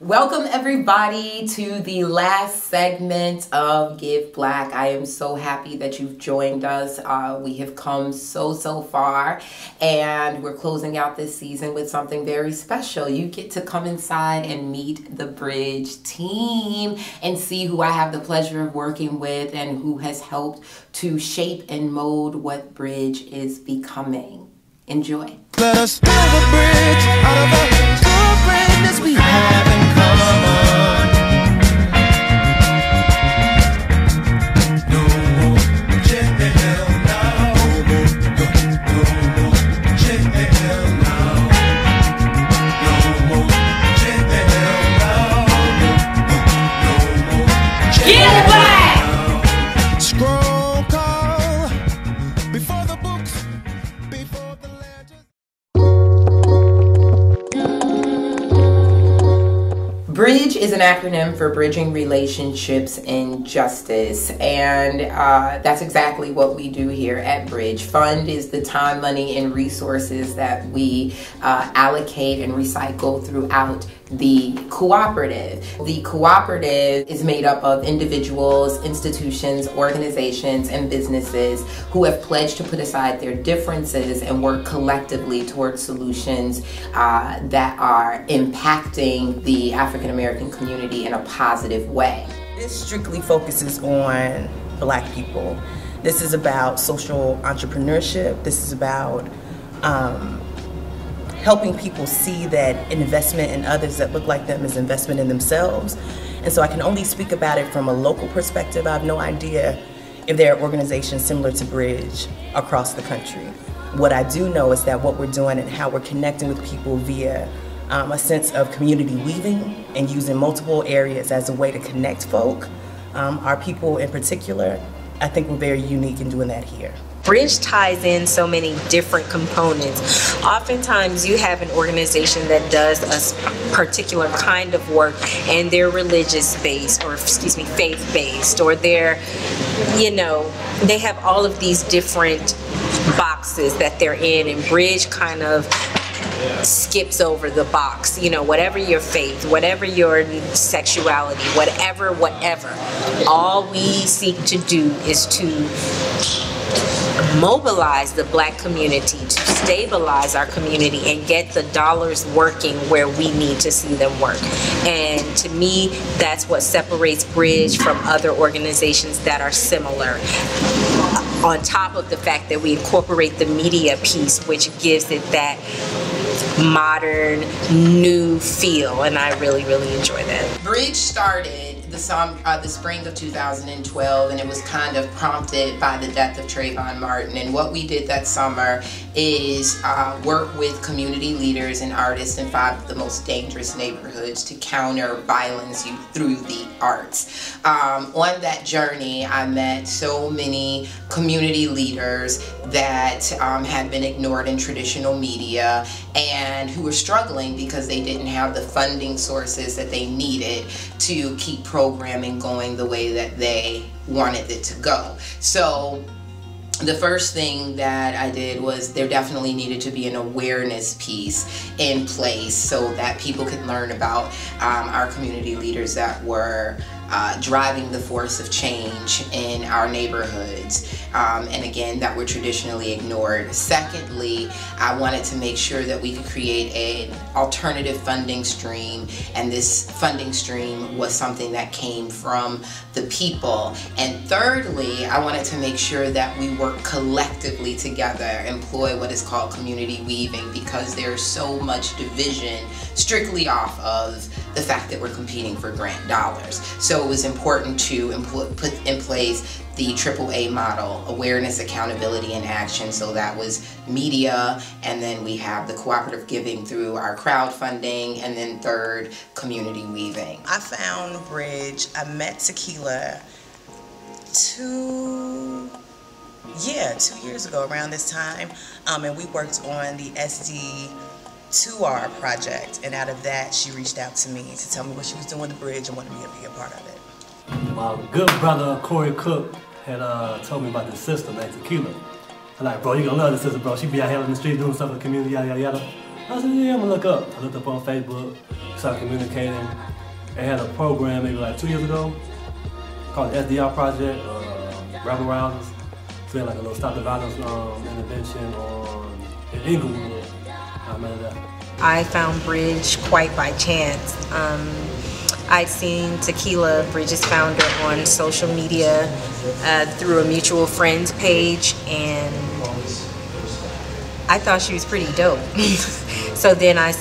Welcome everybody to the last segment of Give Black. I am so happy that you've joined us. We have come so far, and we're closing out this season with something very special. You get to come inside and meet the BRIJ team and see who I have the pleasure of working with and who has helped to shape and mold what BRIJ is becoming. Enjoy. Let us build a bridge out of the good greatness we have in common. No more jail now. No more jail now. No more jail now. No more jail. Get back! Scroll call before the books, before the legends. BRIJ is an acronym for Bridging Relationships and Justice, and that's exactly what we do here at BRIJ. Fund is the time, money, and resources that we allocate and recycle throughout the cooperative. The cooperative is made up of individuals, institutions, organizations, and businesses who have pledged to put aside their differences and work collectively towards solutions that are impacting the African American community in a positive way. This strictly focuses on Black people. This is about social entrepreneurship. This is about helping people see that investment in others that look like them is investment in themselves. And so I can only speak about it from a local perspective. I have no idea if there are organizations similar to BRIJ across the country. What I do know is that what we're doing and how we're connecting with people via a sense of community weaving and using multiple areas as a way to connect folk, our people in particular, I think we're very unique in doing that here. BRIJ ties in so many different components. Oftentimes you have an organization that does a particular kind of work and they're religious based, or faith based, or they're, they have all of these different boxes that they're in, and BRIJ kind of skips over the box. Whatever your faith, whatever your sexuality, whatever, all we seek to do is to mobilize the Black community, to stabilize our community and get the dollars working where we need to see them work. And to me, that's what separates BRIJ from other organizations that are similar. On top of the fact that we incorporate the media piece, which gives it that modern, new feel, and I really enjoy that. BRIJ started the spring of 2012, and it was kind of prompted by the death of Trayvon Martin. And what we did that summer is work with community leaders and artists in 5 of the most dangerous neighborhoods to counter violence through the arts. On that journey, I met so many community leaders that had been ignored in traditional media and who were struggling because they didn't have the funding sources that they needed to keep programming going the way that they wanted it to go. So the first thing that I did was there definitely needed to be an awareness piece in place so that people could learn about our community leaders that were driving the force of change in our neighborhoods, and again, that were traditionally ignored. Secondly, I wanted to make sure that we could create an alternative funding stream, and this funding stream was something that came from the people. And thirdly, I wanted to make sure that we work collectively together, employ what is called community weaving, because there's so much division strictly off of the fact that we're competing for grant dollars. So it was important to put in place the AAA model, awareness, accountability, and action. So that was media, and then we have the cooperative giving through our crowdfunding, and then third, community weaving. I found BRIJ, I met Tequila 2 years ago around this time, and we worked on the SD2R project, and out of that she reached out to me to tell me what she was doing with the BRIJ and wanted me to be a part of it. My good brother Corey Cook had told me about this sister named Tequila. I'm like, bro, you gonna love this sister, bro. She be out here in the street doing stuff in the community, yada yada yada. I said, yeah, I'm gonna look up. I looked up on Facebook, started communicating. They had a program maybe like 2 years ago called the SDR Project, Rebel Rousers. So we had like a little stop the violence intervention in Inglewood. I remember that. I found BRIJ quite by chance. I'd seen Tequila, BRIJ's founder, on social media through a mutual friends page, and I thought she was pretty dope. So then I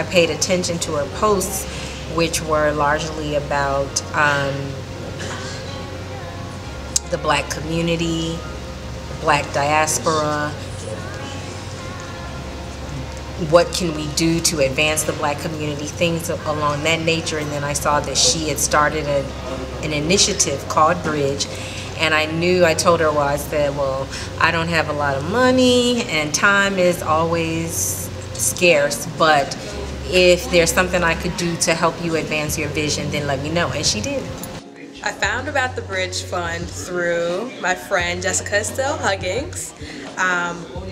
paid attention to her posts, which were largely about the Black community, Black diaspora. What can we do to advance the Black community, things along that nature. And then I saw that she had started an initiative called BRIJ, and I told her, well, I said, well, I don't have a lot of money and time is always scarce, but if there's something I could do to help you advance your vision, then let me know. And she did. I found about the BRIJ Fund through my friend Jessica Estelle Huggins.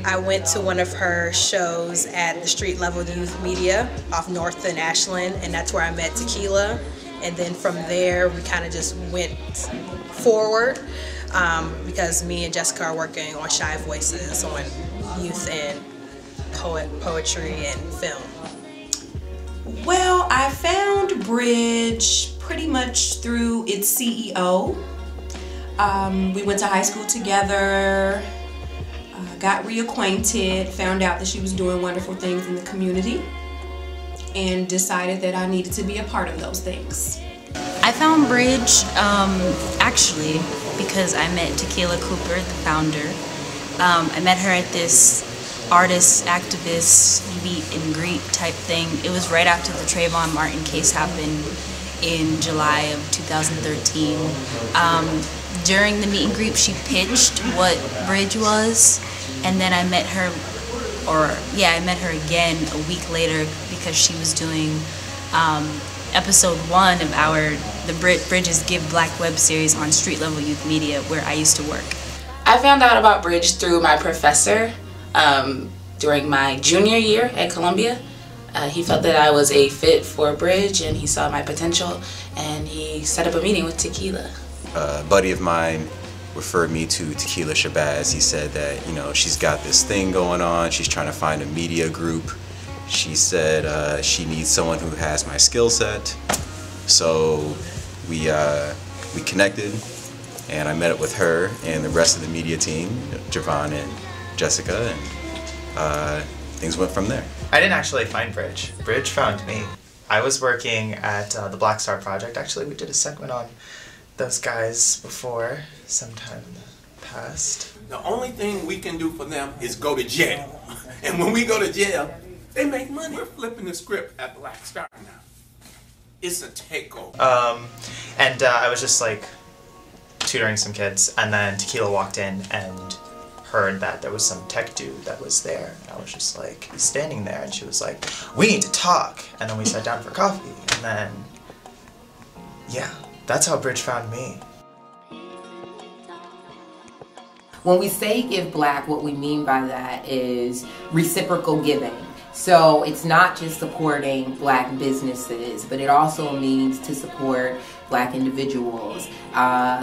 I went to one of her shows at the Street Level Youth Media off North and Ashland, and that's where I met Tequila. And then from there, we kind of just went forward because me and Jessica are working on Shy Voices, on youth and poetry and film. Well, I found BRIJ pretty much through its CEO. We went to high school together, got reacquainted, found out that she was doing wonderful things in the community, and decided that I needed to be a part of those things. I found BRIJ actually because I met Tequila Cooper, the founder. I met her at this artist, activist, meet and greet type thing. It was right after the Trayvon Martin case happened in July of 2013. During the meet and greet, she pitched what BRIJ was, and then I met her, I met her again a week later because she was doing episode 1 of the BRIJ's Give Black web series on Street Level Youth Media, where I used to work. I found out about BRIJ through my professor during my junior year at Columbia. He felt that I was a fit for BRIJ, and he saw my potential, and he set up a meeting with Tequila. A buddy of mine referred me to Tequila Shabazz. He said that, you know, she's got this thing going on, she's trying to find a media group. She said she needs someone who has my skill set. So we connected, and I met up with her and the rest of the media team, Javon and Jessica, and things went from there. I didn't actually find BRIJ. BRIJ found me. I was working at the Black Star Project. Actually, we did a segment on those guys before, sometime in the past. The only thing we can do for them is go to jail. And when we go to jail, they make money. We're flipping the script at Black Star now. It's a takeover. I was just like tutoring some kids, and then Tequila walked in and heard that there was some tech dude that was there. And I was just like standing there, and she was like, "We need to talk." And then we sat down for coffee, and then yeah, that's how BRIJ found me. When we say give black, what we mean by that is reciprocal giving. So it's not just supporting Black businesses, but it also means to support Black individuals,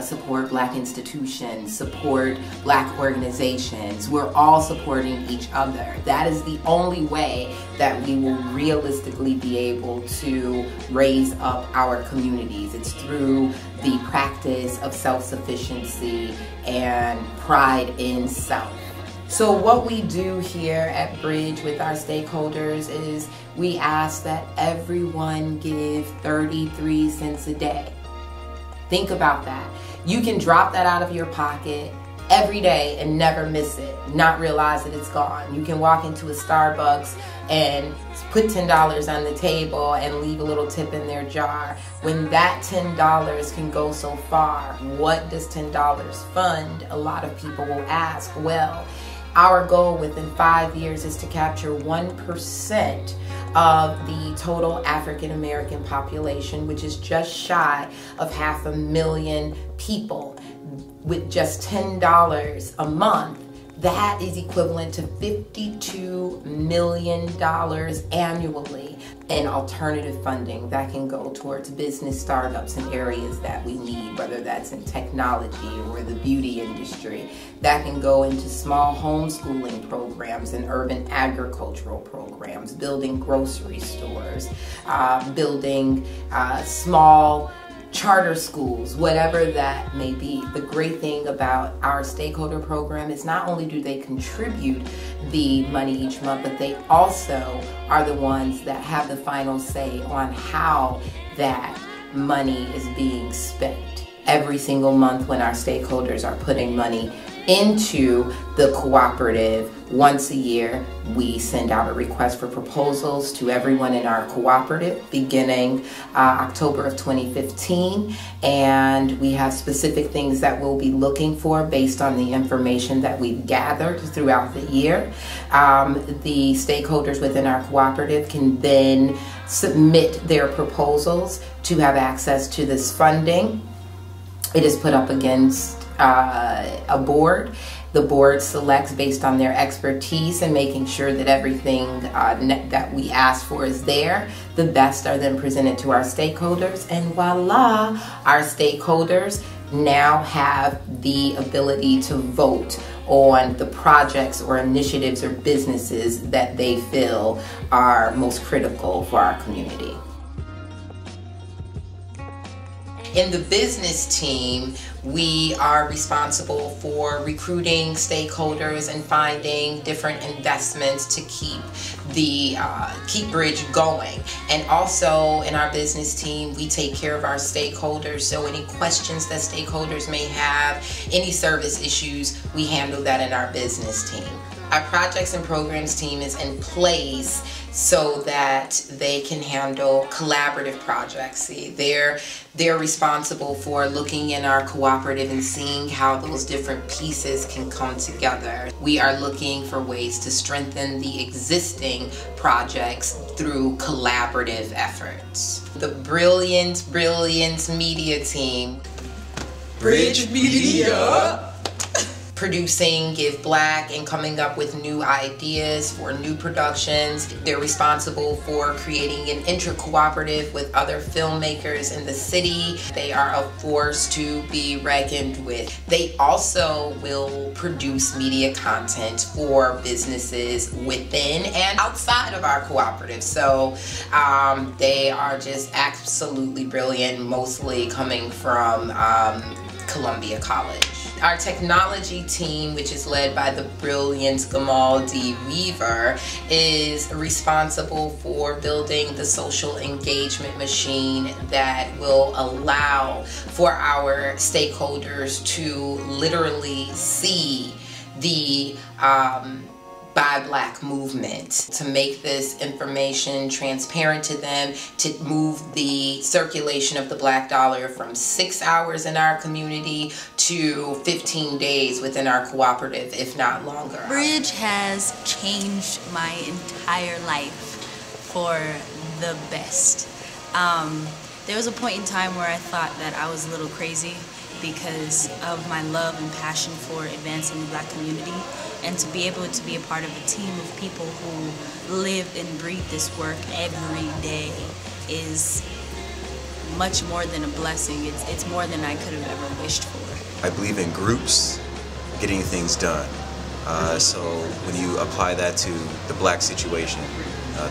support Black institutions, support Black organizations. We're all supporting each other. That is the only way that we will realistically be able to raise up our communities. It's through the practice of self-sufficiency and pride in self. So what we do here at BRIJ with our stakeholders is we ask that everyone give 33 cents a day. Think about that. You can drop that out of your pocket every day and never miss it, not realize that it's gone. You can walk into a Starbucks and put $10 on the table and leave a little tip in their jar. When that $10 can go so far, what does $10 fund? A lot of people will ask. Well, our goal within 5 years is to capture 1% of the total African American population, which is just shy of 500,000 people. With just $10 a month, That is equivalent to $52 million annually in alternative funding that can go towards business startups in areas that we need, whether that's in technology or the beauty industry. That can go into small homeschooling programs and urban agricultural programs, building grocery stores, building small charter schools, whatever that may be. The great thing about our stakeholder program is not only do they contribute the money each month, but they also are the ones that have the final say on how that money is being spent. Every single month when our stakeholders are putting money into the cooperative, once a year we send out a request for proposals to everyone in our cooperative beginning October of 2015, and we have specific things that we'll be looking for based on the information that we've gathered throughout the year. The stakeholders within our cooperative can then submit their proposals to have access to this funding. It is put up against a board. The board selects based on their expertise and making sure that everything that we ask for is there. The best are then presented to our stakeholders, and voila, our stakeholders now have the ability to vote on the projects or initiatives or businesses that they feel are most critical for our community. In the business team, we are responsible for recruiting stakeholders and finding different investments to keep BRIJ going. And also in our business team, we take care of our stakeholders. So any questions that stakeholders may have, any service issues, we handle that in our business team. Our projects and programs team is in place so that they can handle collaborative projects. See, they're responsible for looking in our cooperative and seeing how those different pieces can come together. We are looking for ways to strengthen the existing projects through collaborative efforts. The Brilliance Media team. BRIJ Media. Producing Give Black and coming up with new ideas for new productions. They're responsible for creating an inter-cooperative with other filmmakers in the city. They are a force to be reckoned with. They also will produce media content for businesses within and outside of our cooperative. So they are just absolutely brilliant, mostly coming from Columbia College. Our technology team, which is led by the brilliant Gamal D. Weaver, is responsible for building the social engagement machine that will allow for our stakeholders to literally see the Buy Black movement, to make this information transparent to them, to move the circulation of the Black dollar from 6 hours in our community to 15 days within our cooperative, if not longer. BRIJ has changed my entire life for the best. There was a point in time where I thought that I was a little crazy because of my love and passion for advancing the Black community, and to be able to be a part of a team of people who live and breathe this work every day is much more than a blessing. It's more than I could have ever wished for. I believe in groups getting things done. So when you apply that to the Black situation,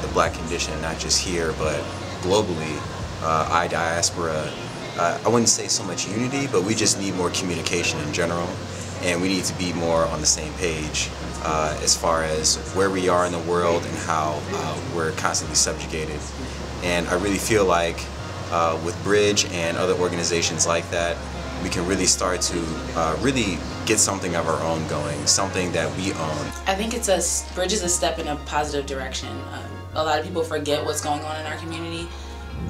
the Black condition, not just here but globally, diaspora, I wouldn't say so much unity, but we just need more communication in general, and we need to be more on the same page as far as where we are in the world and how we're constantly subjugated. And I really feel like with BRIJ and other organizations like that, we can really start to really get something of our own going, something that we own. I think BRIJ is a step in a positive direction. A lot of people forget what's going on in our community,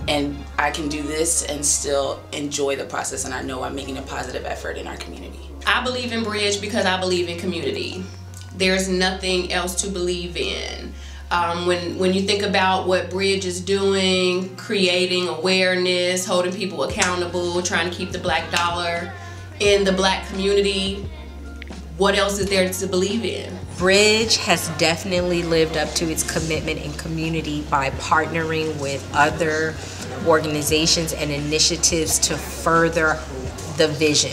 and I can do this and still enjoy the process, and I know I'm making a positive effort in our community. I believe in BRIJ because I believe in community. There's nothing else to believe in. When you think about what BRIJ is doing, creating awareness, holding people accountable, trying to keep the Black dollar in the Black community, what else is there to believe in? BRIJ has definitely lived up to its commitment in community by partnering with other organizations and initiatives to further the vision.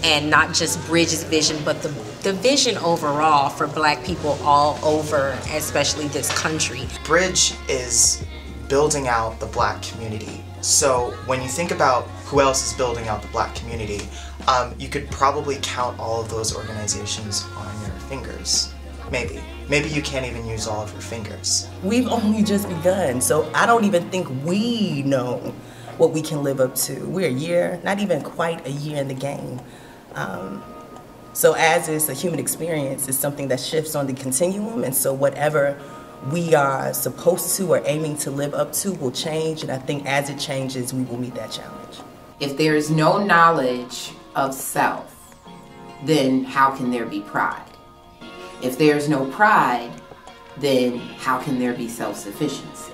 And not just BRIJ's vision, but the vision overall for Black people all over, especially this country. BRIJ is building out the Black community. So when you think about who else is building out the Black community, you could probably count all of those organizations on your fingers. Maybe. Maybe you can't even use all of your fingers. We've only just begun, so I don't even think we know what we can live up to. We're a year, not even quite a year in the game. So as is a human experience, it's something that shifts on the continuum, and so whatever we are supposed to or aiming to live up to will change, and I think as it changes, we will meet that challenge. If there is no knowledge of self, then how can there be pride? If there is no pride, then how can there be self-sufficiency?